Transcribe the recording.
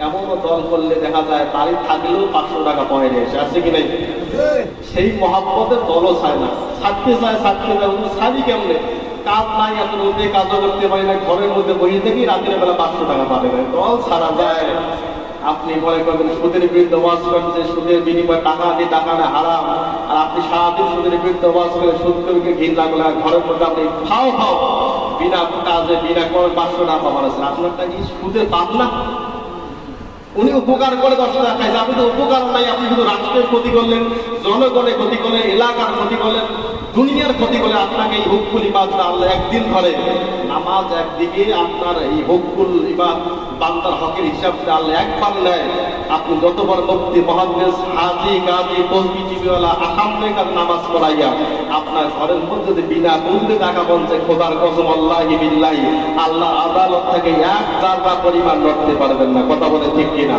এমনও দল করলে দেখা যায় বাড়ি থাকলেও 500 টাকা পয়রে এসে আছে কি নাই? সেই মহাব্বতের দলও চায় না, ছাড়তে চায় ছাড়ি কেমনে? কাজ নাই, এত রোদে কাজও করতে পারি না, ঘরের মধ্যে বসে থাকি, রাতের বেলা 500 টাকা পাবে না, দল ছাড়া যায়। আপনি মনে করবেন সুদের বিরুদ্ধে ওয়াজ করছে, সুদের বিনিময়ে টাকা দিয়ে টাকা না হারাম, আর আপনি সারাদিন সুদের বিরুদ্ধে ওয়াজ করে সুদকে ঘিন লাগলে ঘরের মধ্যে আপনি খাও বিনা কাজে বিনা করে 500 টাকা পাবার আছে। আপনারটা কি সুদের পাপ না? উনি উপকার করে 10 টাকা খাইছে, আপনি তো উপকার নাই, আপনি শুধু রাষ্ট্রের ক্ষতি করলেন, জনগণের ক্ষতি করলেন, এলাকার ক্ষতি করলেন, দুনিয়ার ক্ষতি করলে। আপনাকে এই হকুল ইবাদত আল্লাহ একদিন ধরে, নামাজ একদিকে, আপনার এই হকুল ইবাদ বান্দার হকের হিসাব আল্লাহ একবার নেয়। আপনি যত বড় মুফতি মুহাদ্দিস হাজী গাজী তসবিহ টিবিওয়ালা আহাম্মেকার নামাজ পড়াইয়া আপনার ঘরের মধ্যে যদি বিনা বুঝতে টাকা বলছে, খোদার কসম আল্লাহি বিল্লাহি আল্লাহ আদালত থেকে 1 জাররা পরিমাণ লড়তে পারবেন না। কথা বলে ঠিক কিনা?